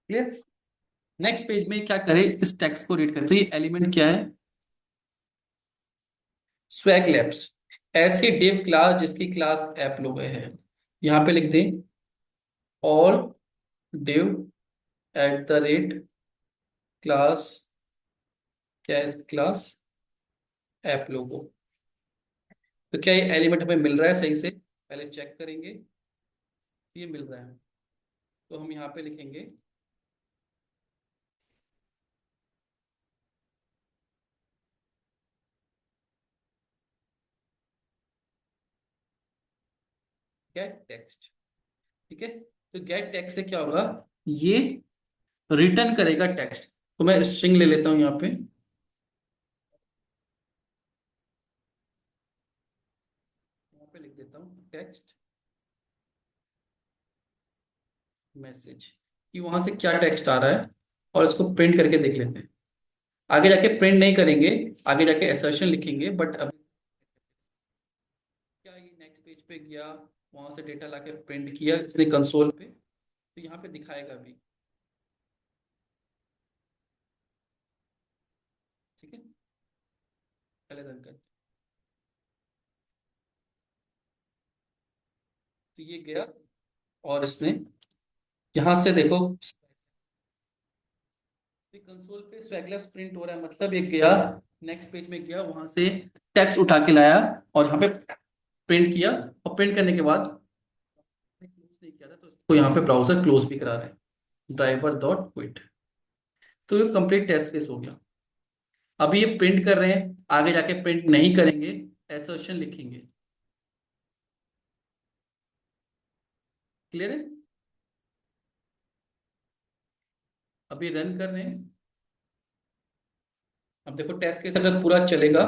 क्लियर। नेक्स्ट पेज में क्या करें, इस टेक्स्ट को रीड करें। तो ये एलिमेंट क्या है, स्वैग लैब्स, ऐसी डिव क्लास जिसकी क्लास ऐप लोग है। यहाँ पे लिख दें all div at the rate class, क्या है क्लास ऐप लोगो। तो क्या ये एलिमेंट हमें मिल रहा है सही से, पहले चेक करेंगे। ये मिल रहा है, तो हम यहाँ पे लिखेंगे गेट टेक्स्ट। ठीक है, तो गेट टेक्स्ट से क्या होगा, ये रिटर्न करेगा टेक्स्ट। तो मैं स्ट्रिंग ले लेता हूं यहाँ पे, यहाँ पे लिख देता हूँ टेक्स्ट मैसेज, कि वहां से क्या टेक्स्ट आ रहा है, और इसको प्रिंट करके देख लेते हैं। आगे जाके प्रिंट नहीं करेंगे, आगे जाके असर्शन लिखेंगे, बट अब क्या, ये नेक्स्ट पेज पे गया, वहां से डेटा लाके प्रिंट किया इसने कंसोल पे, तो यहाँ पे दिखाएगा भी। ठीक है, पहले रन कर, तो ये गया, और इसने यहाँ से देखो कंसोल पे स्वैगलैब्स प्रिंट हो रहा है, मतलब ये गया नेक्स्ट पेज में गया, वहां से टेक्स्ट उठा के लाया और यहाँ पे प्रिंट किया, और प्रिंट करने के बाद क्लोज नहीं किया था, तो इसको यहाँ पे ब्राउजर क्लोज भी करा रहे हैं, ड्राइवर डॉट क्विट। तो ये कंप्लीट टेस्ट केस हो गया। अभी ये प्रिंट कर रहे हैं, आगे जाके प्रिंट नहीं करेंगे, एसर्शन लिखेंगे। क्लियर है? अभी रन कर रहे हैं। अब देखो टेस्ट केस अगर पूरा चलेगा,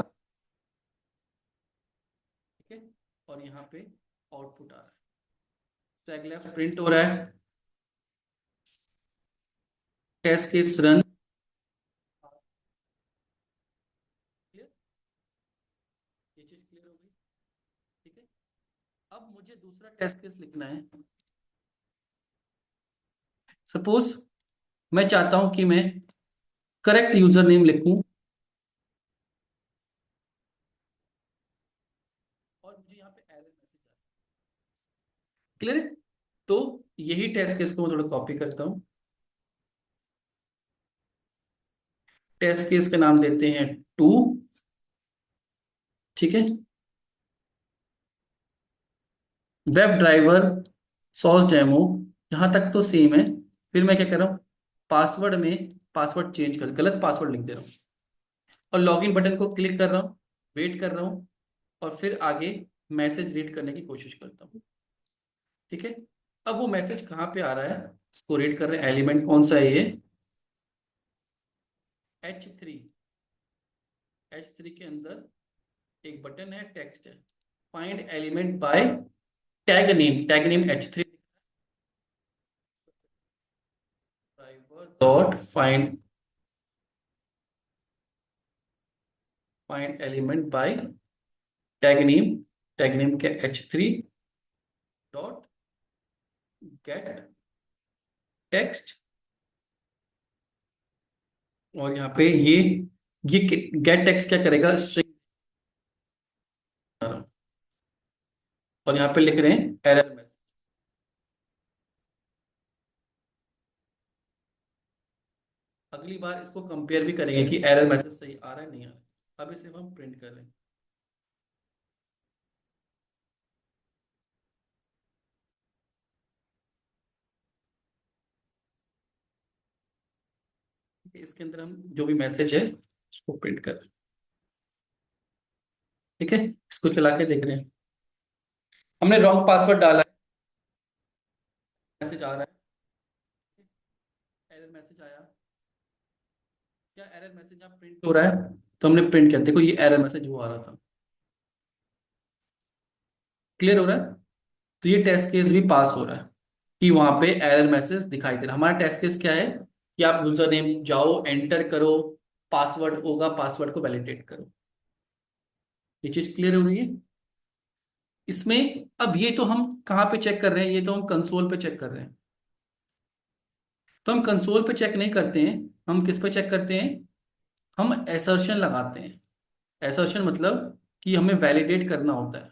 ठीक है, और यहाँ पे आउटपुट आ रहा है, फ्लैग प्रिंट हो रहा है, टेस्ट केस रन। क्लियर, ये चीज क्लियर हो गई। ठीक है, अब मुझे दूसरा टेस्ट केस लिखना है। सपोज मैं चाहता हूं कि मैं करेक्ट यूजर नेम लिखूं, और मुझे यहाँ पे एरर मैसेज आ रहा है। क्लियर है? तो यही टेस्ट केस को मैं थोड़ा कॉपी करता हूँ। टेस्ट केस का नाम देते हैं टू। ठीक है, वेब ड्राइवर सॉस डेमो, यहां तक तो सेम है। फिर मैं क्या कर रहा हूँ, पासवर्ड में पासवर्ड चेंज कर, गलत पासवर्ड लिख दे रहा हूँ, और लॉगिन बटन को क्लिक कर रहा हूँ, वेट कर रहा हूँ, और फिर आगे मैसेज रीड करने की कोशिश करता हूँ। ठीक है, अब वो मैसेज कहाँ पे आ रहा है, इसको रीड कर रहे हैं, एलिमेंट कौन सा है ये, H3। H3 के अंदर एक बटन है, टेक्स्ट है, find element bye tag name H3, driver dot find element bye tag name, tag name के H3 डॉट गेट टेक्स्ट। और यहाँ पे ये गेट टेक्स्ट क्या करेगा, स्ट्रिंग, और यहाँ पे लिख रहे हैं एरर मैसेज। अगली बार इसको कंपेयर भी करेंगे कि एरर मैसेज सही आ रहा है नहीं आ रहा है। अभी सिर्फ हम प्रिंट कर रहे हैं। ठीक है, इसके अंदर हम जो भी मैसेज है उसको प्रिंट कर रहे हैं। ठीक है, इसको चला के देख रहे हैं, हमने रॉन्ग पासवर्ड डाला है, मैसेज आ रहा है, एरर मैसेज आया। क्या एरर मैसेज यहाँ प्रिंट हो रहा है, तो हमने प्रिंट किया, देखो ये एरर मैसेज वो आ रहा था। क्लियर हो रहा है? तो ये टेस्ट केस भी पास हो रहा है, कि वहां पे एरर मैसेज दिखाई दे रहा है। हमारा टेस्ट केस क्या है, कि आप यूजर नेम जाओ, एंटर करो, पासवर्ड होगा, पासवर्ड को वैलिडेट करो। ये चीज क्लियर हो रही है इसमें? अब ये तो हम कहाँ पे चेक कर रहे हैं, ये तो हम कंसोल पे चेक कर रहे हैं। तो हम कंसोल पे चेक नहीं करते हैं, हम किस पे चेक करते हैं, हम एसर्शन लगाते हैं। एसर्शन मतलब कि हमें वैलिडेट करना होता है।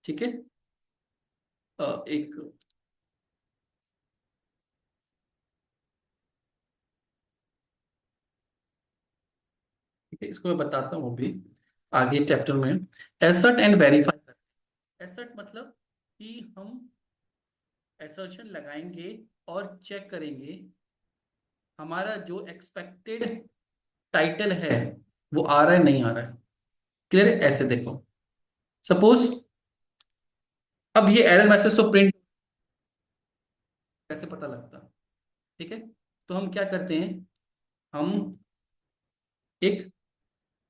ठीक है, एक, ठीक है, इसको मैं बताता हूँ अभी आगे चैप्टर में। एसर्ट एंड वेरीफाई, एसर्ट मतलब कि हम एसर्शन लगाएंगे और चेक करेंगे हमारा जो एक्सपेक्टेड टाइटल है वो आ रहा है नहीं आ रहा है। क्लियर है? ऐसे देखो, सपोज अब ये एरर मैसेज तो प्रिंट कैसे पता लगता? ठीक है, तो हम क्या करते हैं, हम एक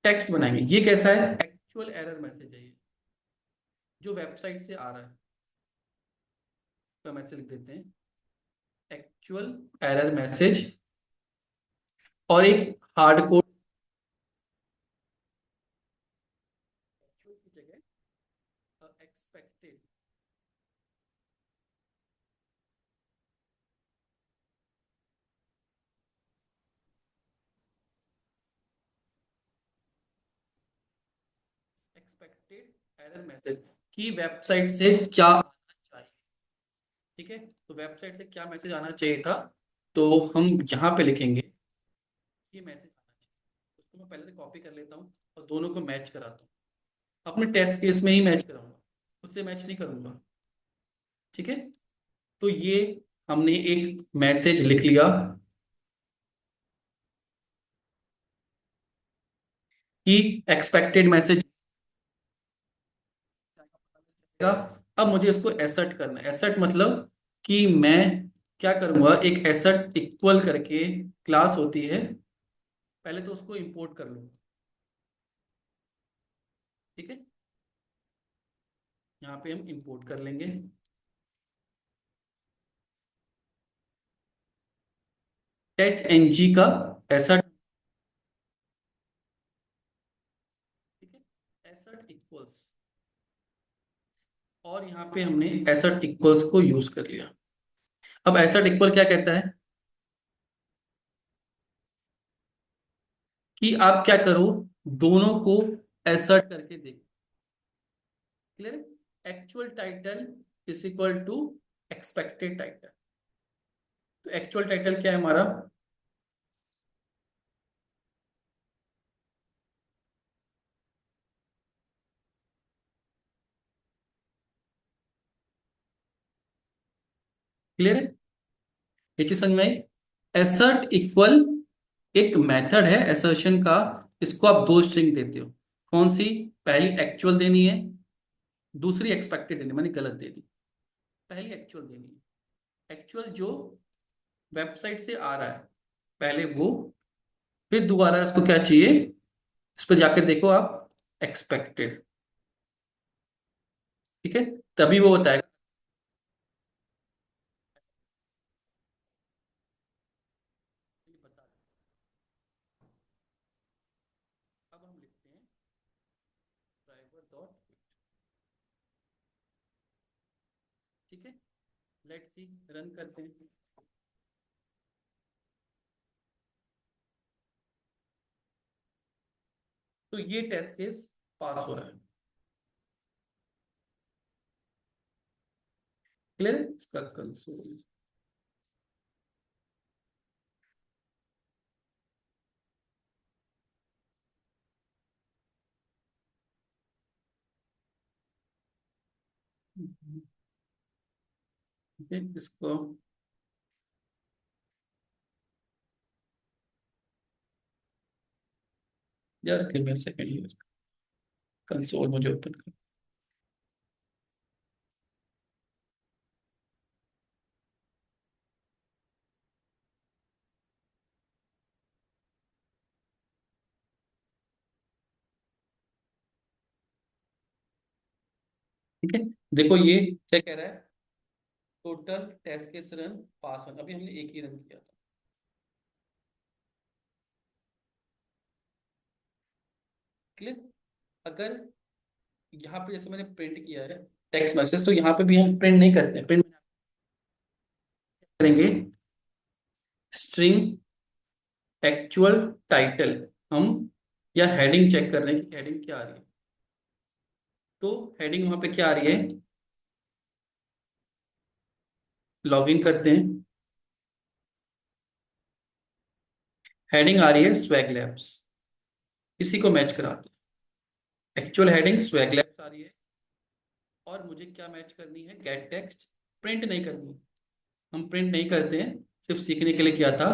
टेक्स्ट बनाएंगे। ये कैसा है? एक्चुअल एरर मैसेज है ये, जो वेबसाइट से आ रहा है। तो हम ऐसे लिख देते हैं, एक्चुअल एरर मैसेज, और एक हार्ड कोड की जगह एक्सपेक्टेड। एक्सपेक्टेड एरर मैसेज की वेबसाइट से क्या आना चाहिए। ठीक है, तो वेबसाइट से क्या मैसेज आना चाहिए था, तो हम यहाँ पे लिखेंगे ये मैसेज आना चाहिए। उसको मैं पहले से कॉपी कर लेता हूँ और दोनों को मैच कराता हूँ। अपने टेस्ट केस में ही मैच कराऊंगा, खुद से मैच नहीं करूंगा। ठीक है, तो ये हमने एक मैसेज लिख लिया कि एक्सपेक्टेड मैसेज। अब मुझे इसको एसर्ट करना है। एसर्ट मतलब कि मैं क्या करूंगा, एक एसर्ट इक्वल करके क्लास होती है, पहले तो उसको इंपोर्ट कर लूंगा। ठीक है, यहाँ पे हम इंपोर्ट कर लेंगे टेस्ट एनजी का एसर्ट। ठीक है, एसर्ट इक्वल्स, और यहाँ पे हमने एसर्ट इक्वल्स को यूज कर लिया। अब एसर्ट इक्वल क्या कहता है कि आप क्या करो, दोनों को एसर्ट करके देखो। Clear? Actual title is equal to expected title. तो एक्चुअल टाइटल क्या है हमारा? क्लियर है? ये चीज समझ में आई? एसर्ट इक्वल एक मेथड है एसर्शन का। इसको आप दो स्ट्रिंग देते हो। कौन सी? पहली एक्चुअल देनी है, दूसरी एक्सपेक्टेड देनी, मैंने गलत दे दी। पहली एक्चुअल देनी है, एक्चुअल जो वेबसाइट से आ रहा है, पहले वो। फिर दोबारा इसको क्या चाहिए, इस पर जाकर देखो आप, एक्सपेक्टेड। ठीक है, तभी वो बताएगा। ये बता। अब हम लिखते हैं ड्राइवर डॉट। ठीक है, लेट्स सी, रन करते हैं। तो ये टेस्ट केस पास हो रहा है। क्लियर है? इसका कंसोल। ठीक है, इसको यार give me a second, console मुझे ओपन कर। ठीक है, देखो ये क्या कह रहा है, टोटल टेस्ट केस रन पास वन। अभी हमने एक ही रन किया था। क्लियर? अगर यहाँ पे जैसे मैंने प्रिंट किया है टेक्स्ट मैसेज, तो यहाँ पे भी हम प्रिंट नहीं करते हैं। प्रिंट करेंगे स्ट्रिंग एक्चुअल टाइटल। हम या हेडिंग चेक कर रहे हैं कि हेडिंग क्या आ रही है। तो हेडिंग वहां पे क्या आ रही है, लॉगिन करते हैं। हेडिंग आ रही है स्वैग लैब्स, इसी को मैच कराते हैं। एक्चुअल हेडिंग स्वैग लैब्स आ रही है, और मुझे क्या मैच करनी है, गेट टेक्स्ट। प्रिंट नहीं करनी है, हम प्रिंट नहीं करते हैं। सिर्फ सीखने के लिए किया था,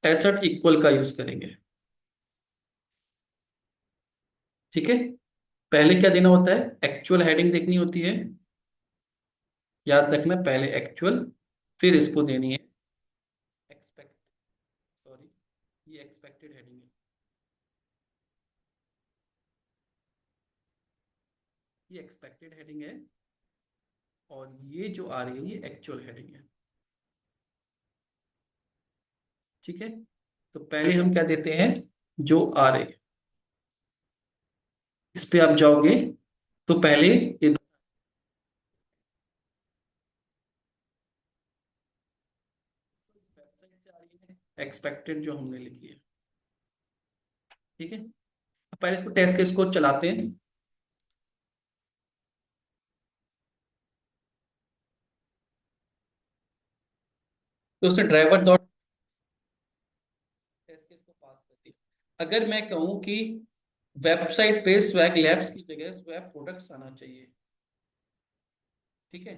एसर्ट इक्वल का यूज करेंगे। ठीक है, पहले क्या देना होता है, एक्चुअल हेडिंग देखनी होती है, याद रखना, पहले एक्चुअल, फिर इसको देनी है एक्सपेक्ट, सॉरी, ये एक्सपेक्टेड हेडिंग है, ये एक्सपेक्टेड हेडिंग है, और ये जो आ रही है ये एक्चुअल हेडिंग है। ठीक है, तो पहले हम क्या देते हैं, जो आ रही है, इस पे आप जाओगे तो पहले ये वेबसाइट से आ रही है एक्सपेक्टेड जो हमने लिखी है। ठीक है, अब पहले इसको टेस्ट केस को चलाते हैं। तो उससे ड्राइवर डॉट टेस्ट केस को पास करती है। अगर मैं कहूँ कि वेबसाइट पे स्वैग लैब्स की जगह स्वैग प्रोडक्ट्स आना चाहिए, ठीक है,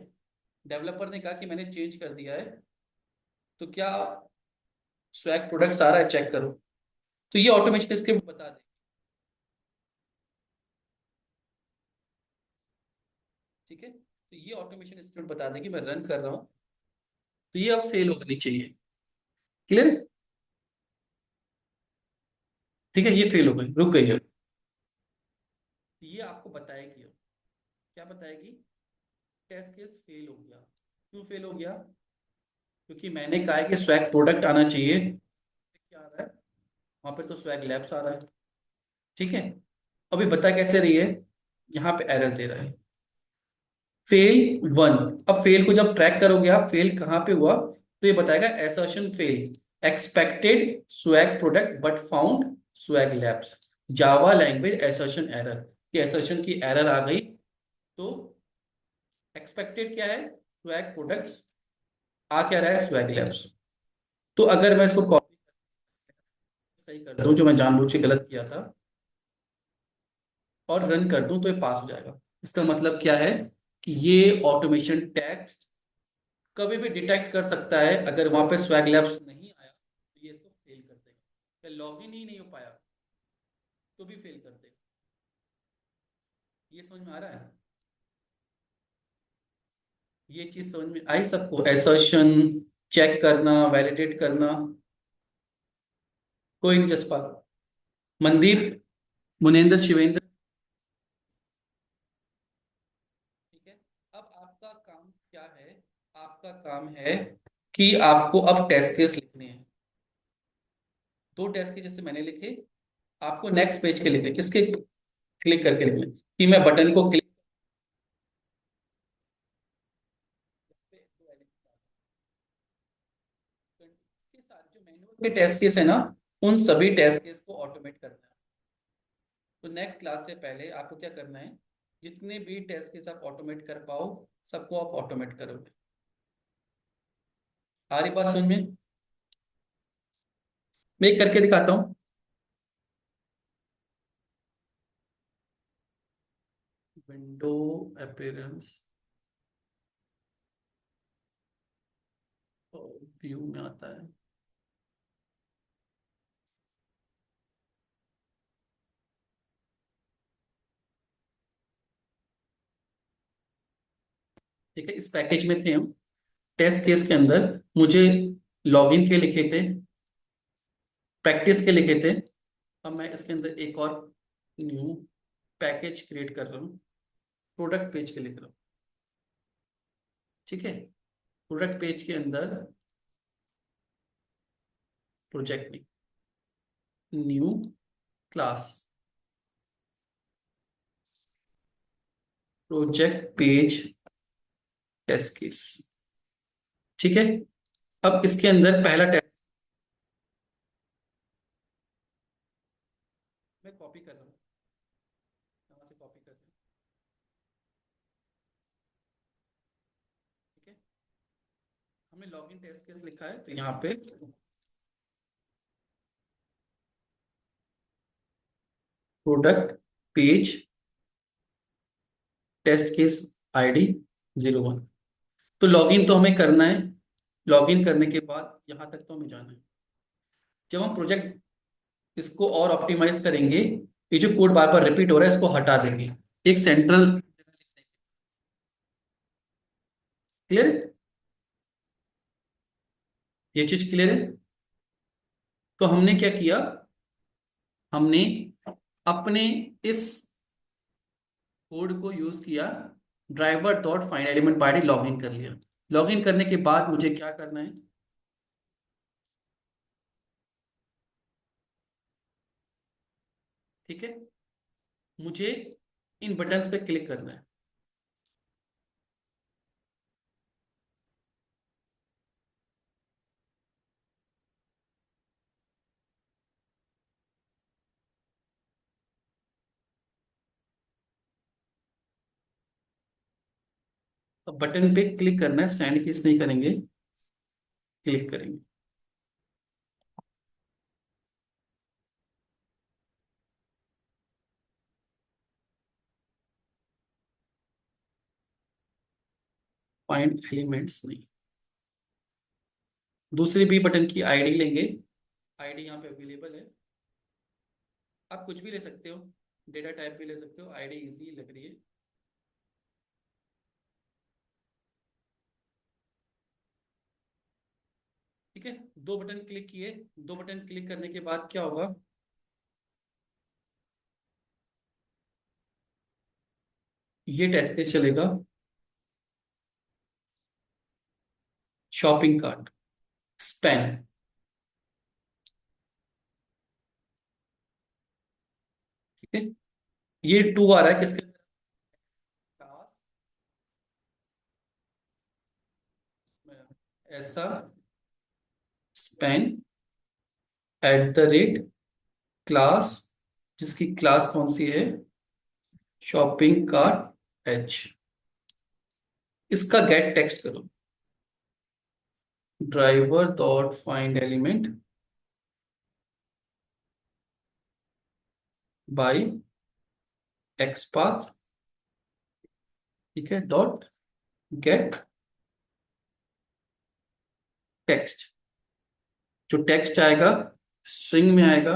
डेवलपर ने कहा कि मैंने चेंज कर दिया है, तो क्या स्वैग प्रोडक्ट्स आ रहा है, चेक करो। तो ये ऑटोमेशन स्क्रिप्ट बता दे। ठीक है, तो ये ऑटोमेशन स्क्रिप्ट बता देगी, मैं रन कर रहा हूँ, तो ये अब फेल होनी चाहिए। क्लियर है? ठीक है, ये फेल हो गई, रुक गई है। तो ये आपको बताएगी अब, क्या बताएगी, टेस्ट केस फेल हो गया। क्यों फेल हो गया? क्योंकि मैंने कहा है कि स्वैग प्रोडक्ट आना चाहिए, क्या आ रहा है, वहां पे तो स्वैग लैब्स आ रहा है। ठीक है, अभी बता कैसे रही है, यहाँ पे एरर दे रहा है, फेल वन। अब फेल को जब ट्रैक करोगे आप, फेल कहाँ पे हुआ, तो ये बताएगा assertion fail, expected swag product but found swag labs, Java language assertion error, ये एसर्शन की एरर आ गई। तो एक्सपेक्टेड क्या है, स्वैग प्रोडक्ट्स, आ क्या रहा है, स्वैग लैब्स। तो अगर मैं इसको कॉपी सही कर दूं, जो मैं जानबूझ के गलत किया था, और रन कर दूं, तो ये पास हो जाएगा। इसका मतलब क्या है, कि ये ऑटोमेशन टेक्स्ट कभी भी डिटेक्ट कर सकता है, अगर वहां पे स्वैग लैब्स नहीं आया तो ये इसको फेल कर देगा, लॉग इन ही नहीं हो पाया तो भी फेल कर देगा। ये समझ में आ रहा है? ये चीज समझ में आई सबको, एसर्शन चेक करना, वैलिडेट करना? कोई नहीं, जसपाल, मनदीप, मुनेंद्र, शिवेंद्र। ठीक है, अब आपका काम क्या है, आपका काम है कि आपको अब टेस्ट केस लिखने हैं। दो टेस्ट केस जैसे मैंने लिखे, आपको नेक्स्ट पेज के लिखने, किसके क्लिक करके लिखने, कि मैं बटन को क्लिक के साथ जो मैनुअल के टेस्ट केस है ना, उन सभी टेस्ट केस को ऑटोमेट करना है। तो नेक्स्ट क्लास से पहले आपको क्या करना है, जितने भी टेस्ट केस आप ऑटोमेट कर पाओ, सबको आप ऑटोमेट करोगे। आ रही बात समझ में? मैं एक करके दिखाता हूँ। विंडो अपीयरेंस, व्यू में आता है। ठीक है, इस पैकेज में थे हम, टेस्ट केस के अंदर मुझे लॉगिन के लिखे थे, प्रैक्टिस के लिखे थे। अब मैं इसके अंदर एक और न्यू पैकेज क्रिएट कर रहा हूँ, प्रोडक्ट पेज के लिख रहा हूँ। ठीक है, प्रोडक्ट पेज के अंदर project new class, project page test case. ठीक है, अब इसके अंदर पहला टेस्ट मैं कॉपी कर रहा हूँ, यहाँ से कॉपी कर रहा हूँ। ठीक है, हमने लॉगिन टेस्ट केस लिखा है, तो यहाँ पे product page test case ID 01। तो लॉगिन तो हमें करना है, लॉगिन करने के बाद यहाँ तक तो हमें जाना है। जब हम प्रोजेक्ट इसको और ऑप्टिमाइज करेंगे, ये जो कोड बार बार रिपीट हो रहा है इसको हटा देंगे, एक सेंट्रल क्लियर है? ये चीज क्लियर है? तो हमने क्या किया, हमने अपने इस कोड को यूज किया, driver dot find element by log in कर लिया। लॉग इन करने के बाद मुझे क्या करना है, ठीक है, मुझे इन बटन्स पे क्लिक करना है। अब बटन पे क्लिक करना है, सेंड किस नहीं करेंगे, क्लिक करेंगे। फाइंड एलिमेंट्स नहीं, दूसरी भी बटन की आईडी लेंगे। आईडी यहाँ पे अवेलेबल है, आप कुछ भी ले सकते हो, डेटा टाइप भी ले सकते हो, आईडी इजी लग रही है। ठीक है, दो बटन क्लिक किए। दो बटन क्लिक करने के बाद क्या होगा, ये टेस्ट केस चलेगा, शॉपिंग कार्ट, स्पेन। ठीक है, ये टू आ रहा है किसके अंदर? ऐसा Spain at the rate class, जिसकी क्लास कौन सी है, शॉपिंग कार्ट एच। इसका गेट टेक्स्ट करो, driver dot find element bye x path, ठीक है, डॉट गेट टेक्स्ट। जो टेक्स्ट आएगा स्ट्रिंग में आएगा,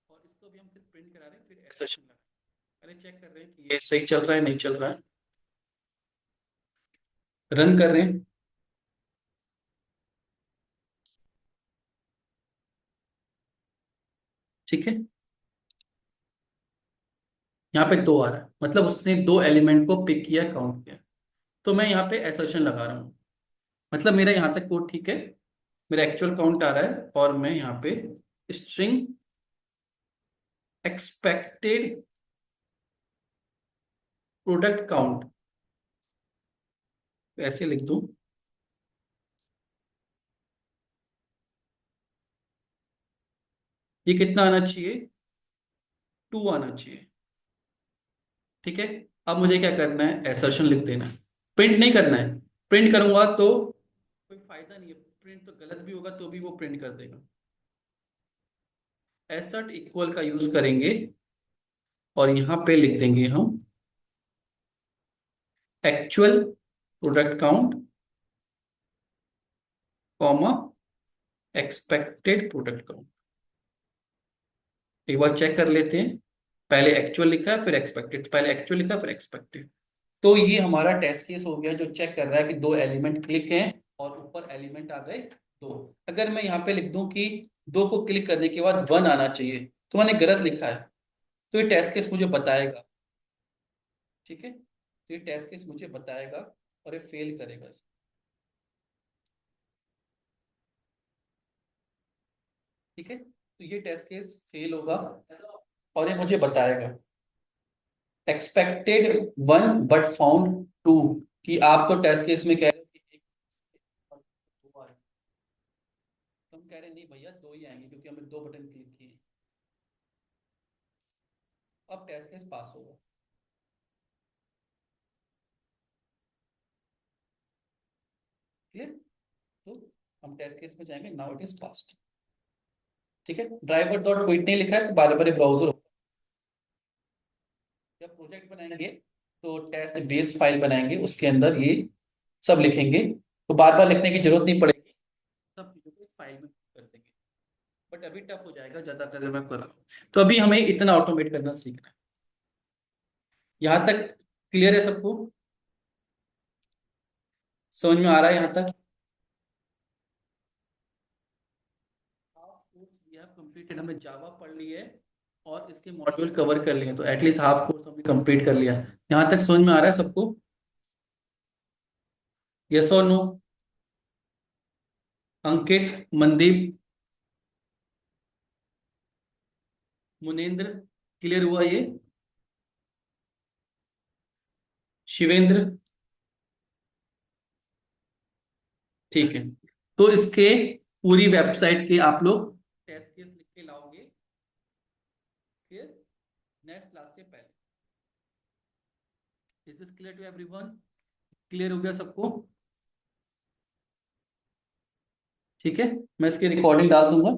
और इसको भी हम सिर्फ प्रिंट करा रहे हैं, फिर एक्सेशन लगा, पहले चेक कर रहे हैं कि ये सही चल रहा है नहीं चल रहा है, रन कर रहे हैं। ठीक है, यहाँ पे दो आ रहा है, मतलब उसने दो एलिमेंट को पिक किया, काउंट किया। तो मैं यहाँ पे एसर्शन लगा रहा हूँ, मतलब मेरा यहाँ तक कोड ठीक है, मेरा एक्चुअल काउंट आ रहा है, और मैं यहाँ पे स्ट्रिंग एक्सपेक्टेड प्रोडक्ट काउंट ऐसे लिख दूं, ये कितना आना चाहिए, टू आना चाहिए। ठीक है, अब मुझे क्या करना है, एसर्शन लिख देना है, प्रिंट नहीं करना है। प्रिंट करूंगा तो कोई फायदा नहीं है, प्रिंट तो गलत भी होगा तो भी वो प्रिंट कर देगा। एसर्ट इक्वल का यूज करेंगे, और यहां पे लिख देंगे हम actual product count, comma expected product count. एक बार चेक कर लेते हैं, पहले एक्चुअल लिखा है फिर एक्सपेक्टेड, पहले एक्चुअल लिखा फिर एक्सपेक्टेड। तो ये हमारा टेस्ट केस हो गया, जो चेक कर रहा है कि दो एलिमेंट क्लिक हैं और ऊपर एलिमेंट आ गए दो। अगर मैं यहाँ पे लिख दूं कि दो को क्लिक करने के बाद वन आना चाहिए, तो मैंने गलत लिखा है, तो ये टेस्ट केस मुझे बताएगा। ठीक है, तो ये टेस्ट केस मुझे बताएगा और ये फेल करेगा। ठीक है, तो ये टेस्ट केस फेल होगा, और ये मुझे बताएगा expected one but found two, कि आप तो टेस्ट केस में कह रहे हो कि एक और दो आ रहे हैं। तो हम कह रहे हैं नहीं भैया, दो ही आएंगे क्योंकि हमने दो बटन क्लिक किए। अब टेस्ट केस पास होगा। क्लियर? तो हम टेस्ट केस में जाएंगे, नाउ इट इज पास्ट। ठीक है, ड्राइवर डॉट वेट नहीं लिखा है तो बार बार ब्राउजर, जब प्रोजेक्ट बनाएंगे तो टेस्ट बेस फाइल बनाएंगे, उसके अंदर ये सब लिखेंगे, तो बार बार लिखने की जरूरत नहीं पड़ेगी, सब चीज़ों को एक फाइल में कर देंगे। बट अभी टफ हो जाएगा ज़्यादा अगर मैं कर रहा हूँ, तो अभी हमें इतना ऑटोमेट करना सीखना है। यहाँ तक क्लियर है सबको? समझ में आ रहा है यहाँ तक? Half course we have completed, हमने जावा पढ़ ली है और इसके मॉड्यूल कवर कर लिए, तो एटलीस्ट हाफ कोर्स हमने कंप्लीट कर लिया। यहाँ तक समझ में आ रहा है सबको? यस और नो? अंकित, मनदीप, मुनेन्द्र, क्लियर हुआ ये? शिवेंद्र? ठीक है। तो इसके पूरी वेबसाइट के आप लोग टेस्ट केस लिख के लाओगे फिर नेक्स्ट क्लास से पहले। This is clear to everyone? Clear हो गया सबको? ठीक है, मैं इसकी रिकॉर्डिंग डाल दूंगा,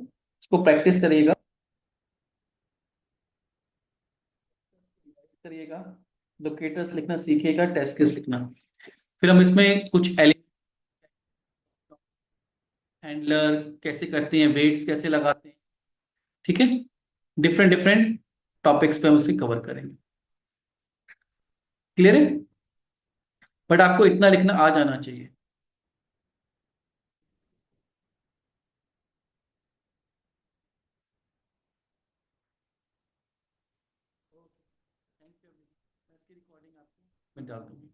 इसको प्रैक्टिस करिएगा, करिएगा, लोकेटर्स लिखना सीखिएगा, टेस्ट केस लिखना। फिर हम इसमें कुछ हैंडलर कैसे करते हैं, वेट्स कैसे लगाते हैं, ठीक है, डिफरेंट डिफरेंट टॉपिक्स पे हम उसे कवर करेंगे। क्लियर है? बट आपको इतना लिखना आ जाना चाहिए। थैंक यू, मैं इसकी रिकॉर्डिंग आपको मैं डाल दूंगा।